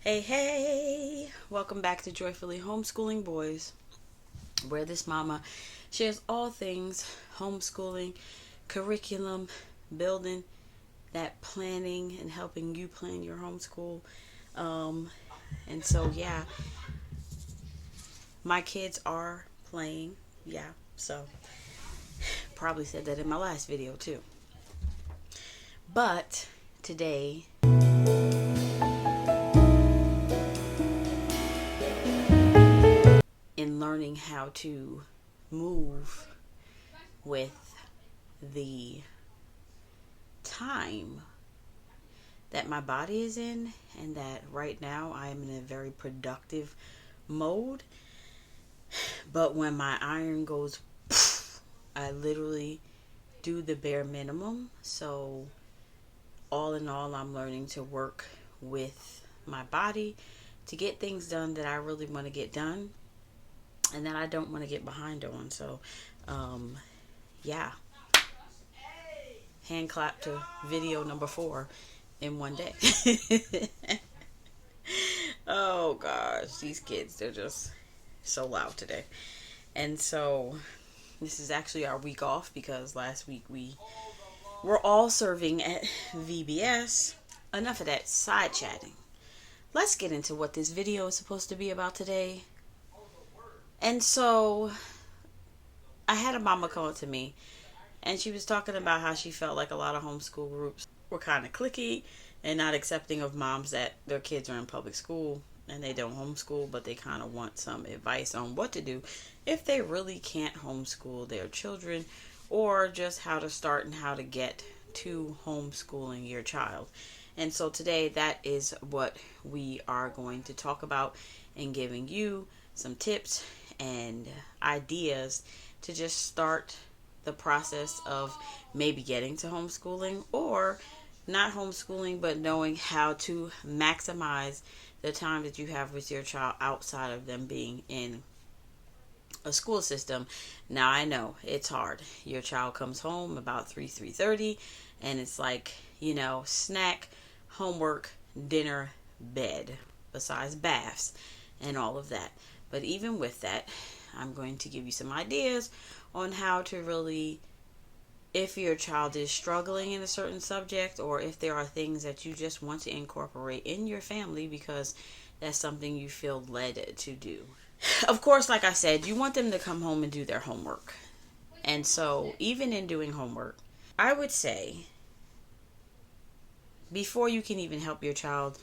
Hey, hey! Welcome back to Joyfully Homeschooling Boys, where this mama shares all things homeschooling, curriculum, building, that planning, and helping you plan your homeschool. And so, yeah, my kids are playing. Yeah, so probably said that in my last video too. But today, in learning how to move with the time that my body is in, and that right now I am in a very productive mode. But when my iron goes, I literally do the bare minimum. So all in all, I'm learning to work with my body to get things done that I really want to get done and that I don't want to get behind on. So yeah, hand clap to video number 4 in one day. Oh gosh, these kids, they're just so loud today. And so this is actually our week off because last week we were all serving at VBS. Enough of that side chatting. Let's get into what this video is supposed to be about today. And so I had a mama call to me, and she was talking about how she felt like a lot of homeschool groups were kind of cliquey and not accepting of moms that their kids are in public school and they don't homeschool, but they kind of want some advice on what to do if they really can't homeschool their children, or just how to start and how to get to homeschooling your child. And so today, that is what we are going to talk about, and giving you some tips and ideas to just start the process of maybe getting to homeschooling, or not homeschooling, but knowing how to maximize the time that you have with your child outside of them being in a school system. Now I know it's hard. Your child comes home about 3:30, and it's like, snack, homework, dinner, bed, besides baths and all of that. But even with that, I'm going to give you some ideas on how to really, if your child is struggling in a certain subject, or if there are things that you just want to incorporate in your family because that's something you feel led to do. Of course, like I said, you want them to come home and do their homework. And so even in doing homework, I would say before you can even help your child,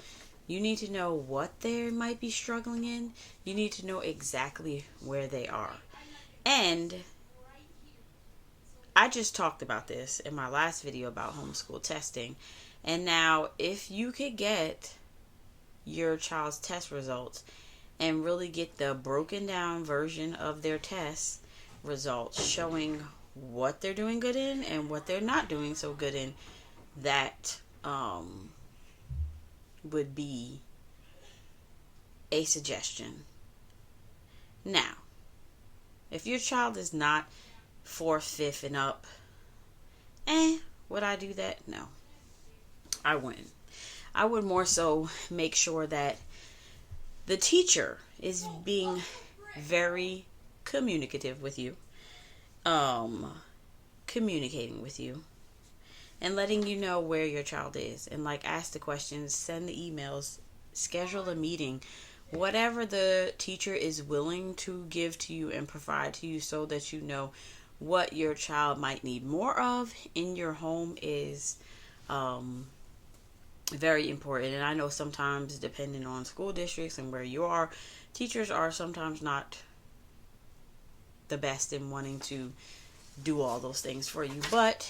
you need to know what they might be struggling in. You need to know exactly where they are. And I just talked about this in my last video about homeschool testing. And now, if you could get your child's test results and really get the broken down version of their test results showing what they're doing good in and what they're not doing so good in, that would be a suggestion. Now, if your child is not 4th, 5th, and up, would I do that? No, I wouldn't. I would more so make sure that the teacher is being very communicative with you, communicating with you, and letting you know where your child is, and ask the questions, send the emails, schedule a meeting, whatever the teacher is willing to give to you and provide to you, so that you know what your child might need more of in your home is very important. And I know sometimes, depending on school districts and where you are, teachers are sometimes not the best in wanting to do all those things for you. But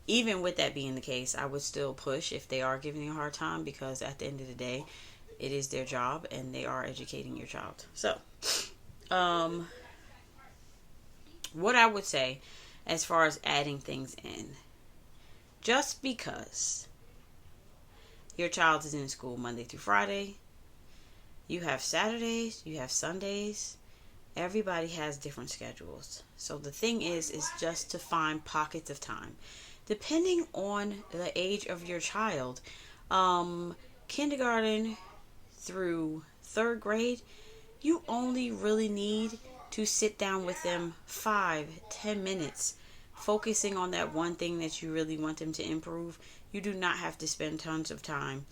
even with that being the case, I would still push if they are giving you a hard time, because at the end of the day, it is their job and they are educating your child. So, what I would say as far as adding things in, just because your child is in school Monday through Friday, you have Saturdays, you have Sundays, everybody has different schedules. So the thing is just to find pockets of time. Depending on the age of your child, kindergarten through third grade, you only really need to sit down with them 5-10 minutes, focusing on that one thing that you really want them to improve. You do not have to spend tons of time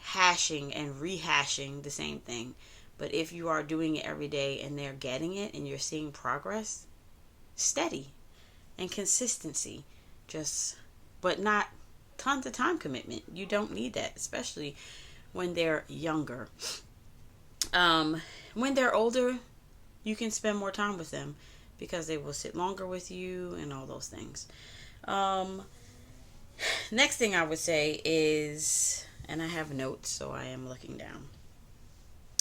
hashing and rehashing the same thing. But if you are doing it every day and they're getting it and you're seeing progress, steady and consistency, but not tons of time commitment. You don't need that, especially when they're younger. When they're older, you can spend more time with them because they will sit longer with you and all those things. Next thing I would say is, and I have notes, so I am looking down.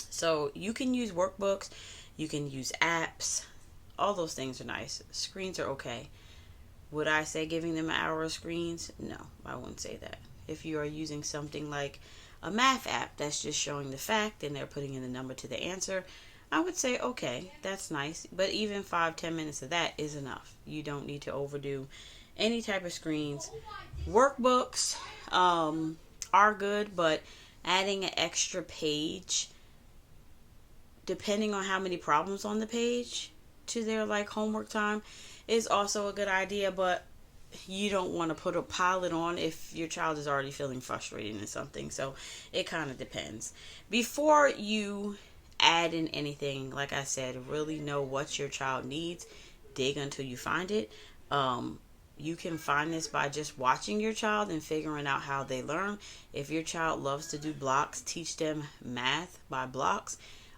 So you can use workbooks, you can use apps, all those things are nice. Screens are okay. Would I say giving them an hour of screens? No, I wouldn't say that. If you are using something like a math app that's just showing the fact and they're putting in the number to the answer, I would say, okay, that's nice. But even 5-10 minutes of that is enough. You don't need to overdo any type of screens. Workbooks are good, but adding an extra page, depending on how many problems on the page, to their like homework time is also a good idea. But you don't want to put a pile it on if your child is already feeling frustrated in something. So it kind of depends. Before you add in anything, like I said, really know what your child needs. Dig until you find it. You can find this by just watching your child and figuring out how they learn. If your child loves to do blocks, teach them math by blocks.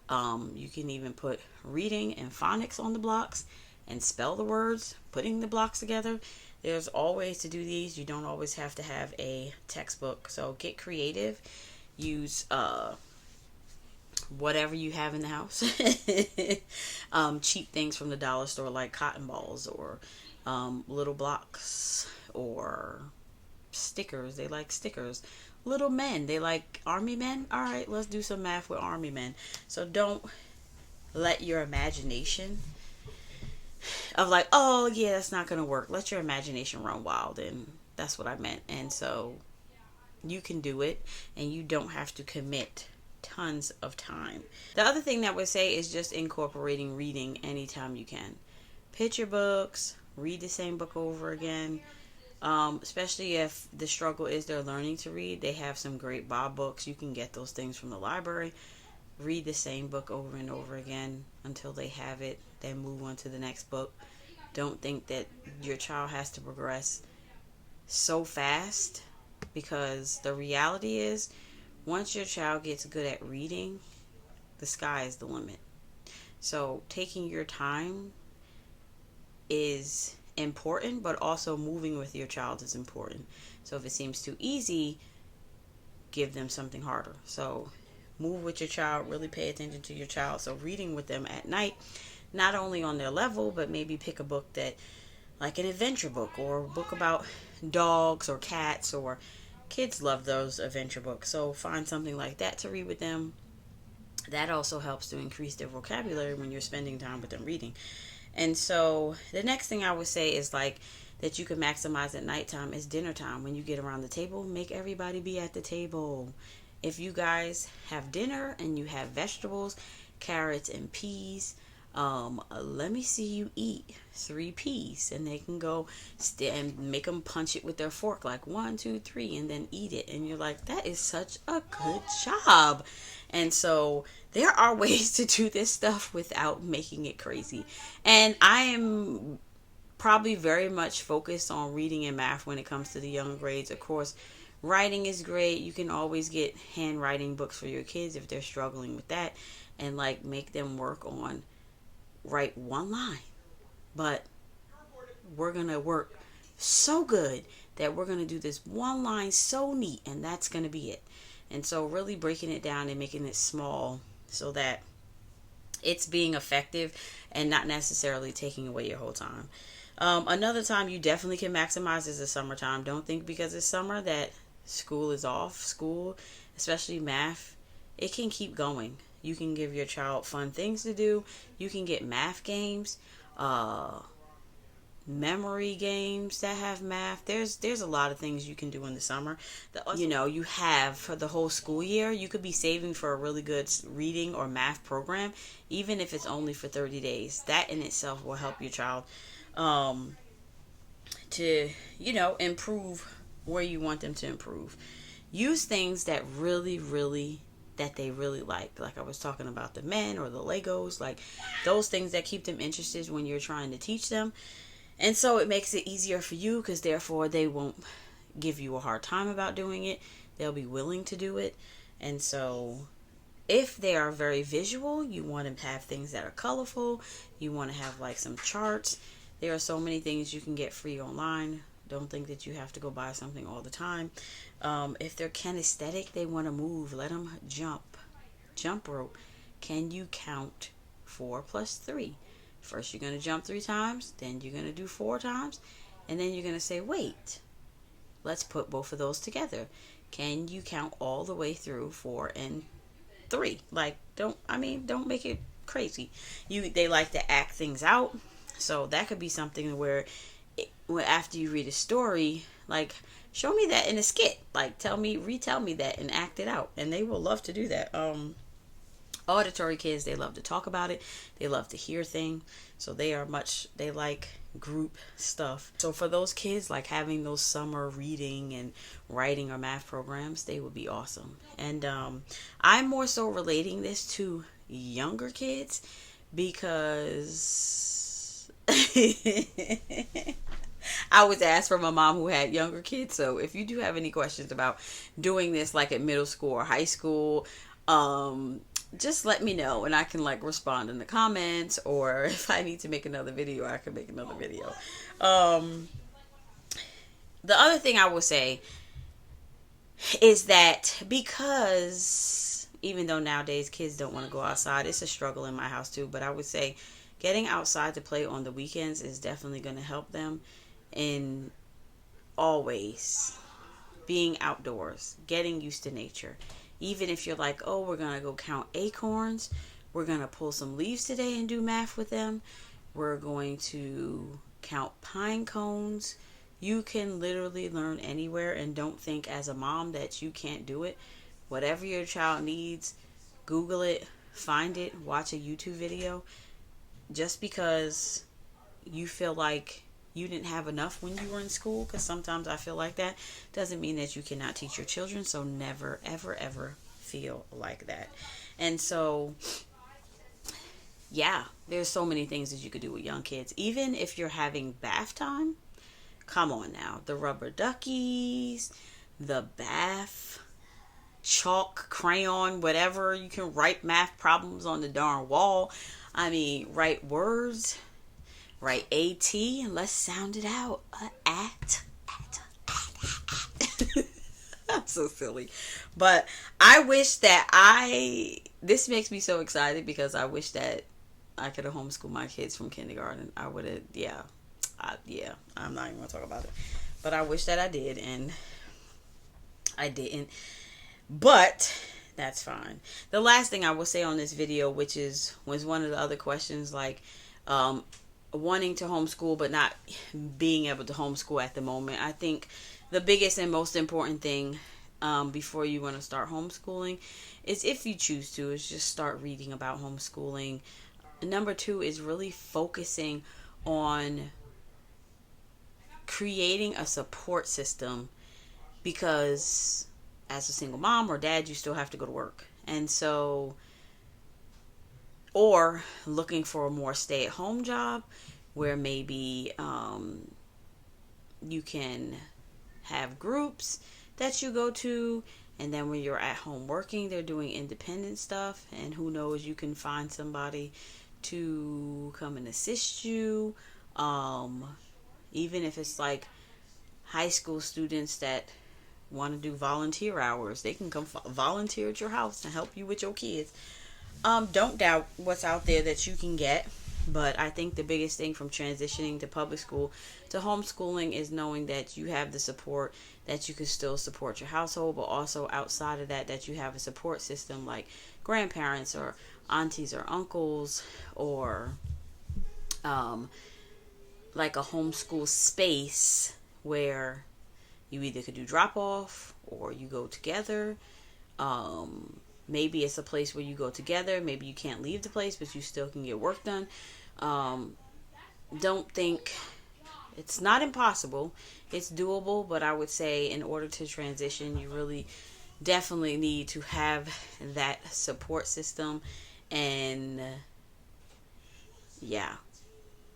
You can even put reading and phonics on the blocks and spell the words, putting the blocks together. There's always to do these. You don't always have to have a textbook. So get creative. Use whatever you have in the house. Cheap things from the dollar store like cotton balls or little blocks or stickers. They like stickers. Little men, they like army men. All right, let's do some math with army men. So don't let your imagination of like, oh yeah, that's not gonna work. Let your imagination run wild, and that's what I meant. And so you can do it, and you don't have to commit tons of time. The other thing that I would say is just incorporating reading anytime you can. Picture books, read the same book over again. Especially if the struggle is they're learning to read. They have some great Bob books. You can get those things from the library. Read the same book over and over again until they have it. Then move on to the next book. Don't think that your child has to progress so fast, because the reality is once your child gets good at reading, the sky is the limit. So taking your time is important, but also moving with your child is important. So if it seems too easy, give them something harder. So move with your child, really pay attention to your child. So reading with them at night, not only on their level, but maybe pick a book that, like an adventure book or a book about dogs or cats, or kids love those adventure books. So find something like that to read with them. That also helps to increase their vocabulary when you're spending time with them reading. And so the next thing I would say is like that you can maximize at nighttime is dinner time. When you get around the table, make everybody be at the table. If you guys have dinner and you have vegetables, carrots and peas, let me see you eat 3 peas, and they can go and make them punch it with their fork like 1, 2, 3, and then eat it. And you're like, that is such a good job. And so there are ways to do this stuff without making it crazy. And I am probably very much focused on reading and math when it comes to the younger grades. Of course, writing is great. You can always get handwriting books for your kids if they're struggling with that, and like make them work on write 1 line. But we're going to work so good that we're going to do this 1 line so neat, and that's going to be it. And so really breaking it down and making it small so that it's being effective and not necessarily taking away your whole time. Another time you definitely can maximize is the summertime. Don't think because it's summer that school is off. School, especially math, it can keep going. You can give your child fun things to do. You can get math games. memory games that have math. There's a lot of things you can do in the summer. You have for the whole school year. You could be saving for a really good reading or math program, even if it's only for 30 days. That in itself will help your child to improve where you want them to improve. Use things that they really like I was talking about, the men or the Legos, like those things that keep them interested when you're trying to teach them. And so it makes it easier for you, because therefore they won't give you a hard time about doing it. They'll be willing to do it. And so if they are very visual, you want to have things that are colorful. You want to have like some charts. There are so many things you can get free online. Don't think that you have to go buy something all the time. If they're kinesthetic, they want to move, let them jump rope. Can you count 4 plus 3? First you're going to jump 3 times, then you're going to do 4 times, and then you're going to say, wait, let's put both of those together. Can you count all the way through 4 and 3? Like, don't make it crazy. They like to act things out. So that could be something where after you read a story, like, show me that in a skit. Like, retell me that and act it out. And they will love to do that. Auditory kids, they love to talk about it. They love to hear things. So they like group stuff. So for those kids, like having those summer reading and writing or math programs, they would be awesome. And I'm more so relating this to younger kids because I was asked from a mom who had younger kids. So if you do have any questions about doing this like at middle school or high school, just let me know and I can like respond in the comments, or if I need to make another video, I can make another video. The other thing I will say is that, because even though nowadays kids don't want to go outside, it's a struggle in my house too, but I would say getting outside to play on the weekends is definitely going to help them in all ways. Being outdoors, getting used to nature. Even if you're like, oh, we're going to go count acorns, we're going to pull some leaves today and do math with them, we're going to count pine cones. You can literally learn anywhere, and don't think as a mom that you can't do it. Whatever your child needs, Google it, find it, watch a YouTube video. Just because you feel like you didn't have enough when you were in school, because sometimes I feel like that, doesn't mean that you cannot teach your children. So never, ever, ever feel like that. And so, yeah, there's so many things that you could do with young kids. Even if you're having bath time, come on now. The rubber duckies, the bath, chalk, crayon, whatever. You can write math problems on the darn wall. Write words. Write AT and let's sound it out. At. I'm so silly. But I wish that this makes me so excited, because I wish that I could have homeschooled my kids from kindergarten. I would have, I'm not even going to talk about it. But I wish that I did, and I didn't. But that's fine. The last thing I will say on this video, which was one of the other questions, like, wanting to homeschool but not being able to homeschool at the moment. I think the biggest and most important thing before you want to start homeschooling is, if you choose to, is just start reading about homeschooling. Number 2 is really focusing on creating a support system, because as a single mom or dad, you still have to go to work. And so, or looking for a more stay-at-home job where maybe you can have groups that you go to, and then when you're at home working, they're doing independent stuff, and who knows, you can find somebody to come and assist you. Even if it's like high school students that want to do volunteer hours, they can come volunteer at your house and help you with your kids. Don't doubt what's out there that you can get. But I think the biggest thing from transitioning to public school to homeschooling is knowing that you have the support, that you can still support your household, but also outside of that, that you have a support system like grandparents or aunties or uncles, or like a homeschool space where you either could do drop off or you go together. Maybe it's a place where you go together. Maybe you can't leave the place, but you still can get work done. Don't think it's not impossible. It's doable, but I would say in order to transition, you really definitely need to have that support system. And yeah,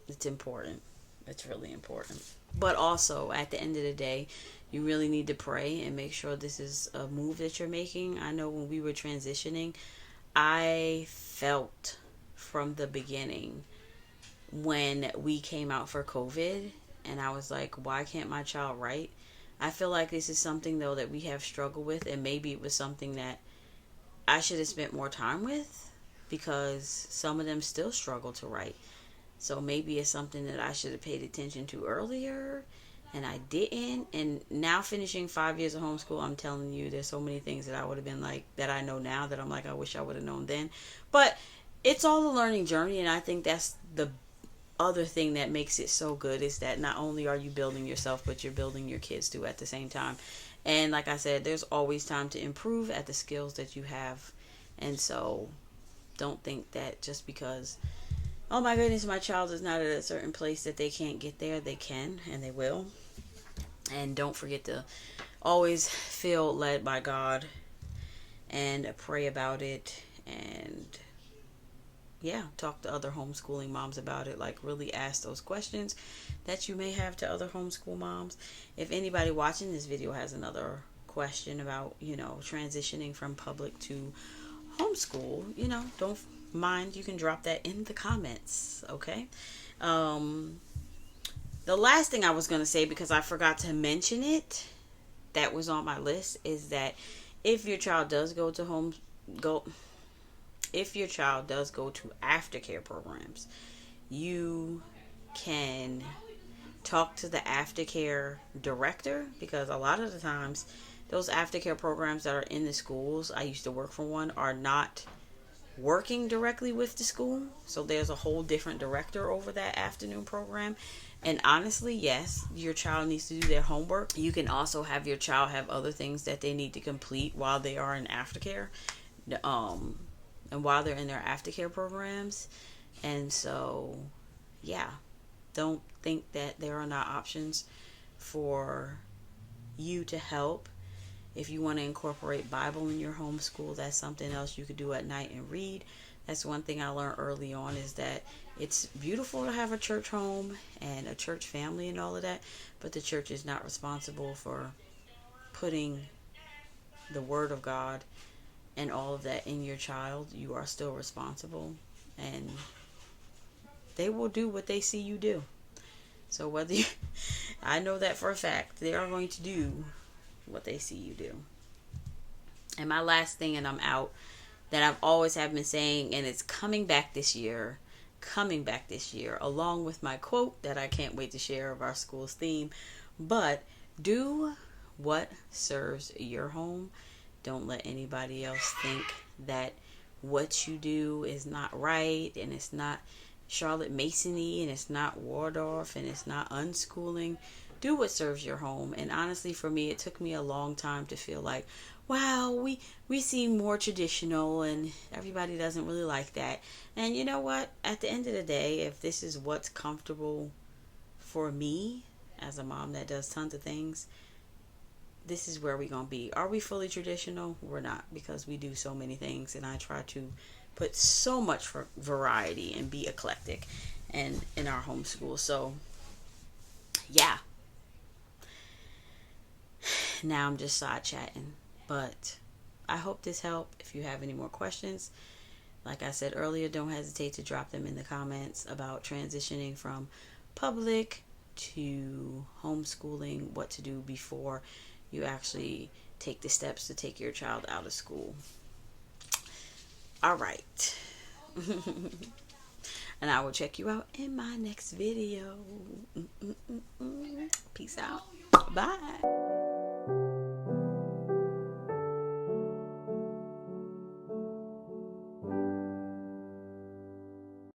it's important. It's really important. But also, at the end of the day, you really need to pray and make sure this is a move that you're making. I know when we were transitioning, I felt from the beginning when we came out for COVID, and I was like, why can't my child write? I feel like this is something, though, that we have struggled with, and maybe it was something that I should have spent more time with, because some of them still struggle to write. So maybe it's something that I should have paid attention to earlier, and I didn't. And now finishing 5 years of homeschool, I'm telling you, there's so many things that I would have been like, that I know now, that I'm like, I wish I would have known then. But it's all a learning journey, and I think that's the other thing that makes it so good, is that not only are you building yourself, but you're building your kids too at the same time. And like I said, there's always time to improve at the skills that you have. And so don't think that just because, oh my goodness, my child is not at a certain place, that they can't get there. They can, and they will. And don't forget to always feel led by God and pray about it. And yeah, talk to other homeschooling moms about it. Like, really ask those questions that you may have to other homeschool moms. If anybody watching this video has another question about, transitioning from public to homeschool, don't mind, you can drop that in the comments. Okay. The last thing I was going to say, because I forgot to mention it, that was on my list, is that if your child does go to aftercare programs, you can talk to the aftercare director, because a lot of the times those aftercare programs that are in the schools, I used to work for one, are not working directly with the school. So there's a whole different director over that afternoon program. And honestly, yes, your child needs to do their homework. You can also have your child have other things that they need to complete while they are in aftercare, and while they're in their aftercare programs. And so, yeah, don't think that there are not options for you to help. If you want to incorporate Bible in your homeschool, that's something else you could do at night and read. That's one thing I learned early on, is that it's beautiful to have a church home and a church family and all of that, but the church is not responsible for putting the Word of God and all of that in your child. You are still responsible, and they will do what they see you do. So whether you, I know that for a fact, they are going to do what they see you do. And my last thing, and I'm out, that I've always have been saying, and it's coming back this year, along with my quote that I can't wait to share of our school's theme. But do what serves your home. Don't let anybody else think that what you do is not right, and it's not Charlotte Masony, and it's not Waldorf, and it's not unschooling. Do what serves your home. And honestly, for me, it took me a long time to feel like, wow, we seem more traditional, and everybody doesn't really like that. And you know what? At the end of the day, if this is what's comfortable for me as a mom that does tons of things, this is where we're going to be. Are we fully traditional? We're not, because we do so many things, and I try to put so much for variety and be eclectic and in our homeschool. So yeah, now I'm just side chatting, but I hope this helped. If you have any more questions, like I said earlier, don't hesitate to drop them in the comments about transitioning from public to homeschooling, what to do before you actually take the steps to take your child out of school. All right. And I will check you out in my next video. Peace out. Bye.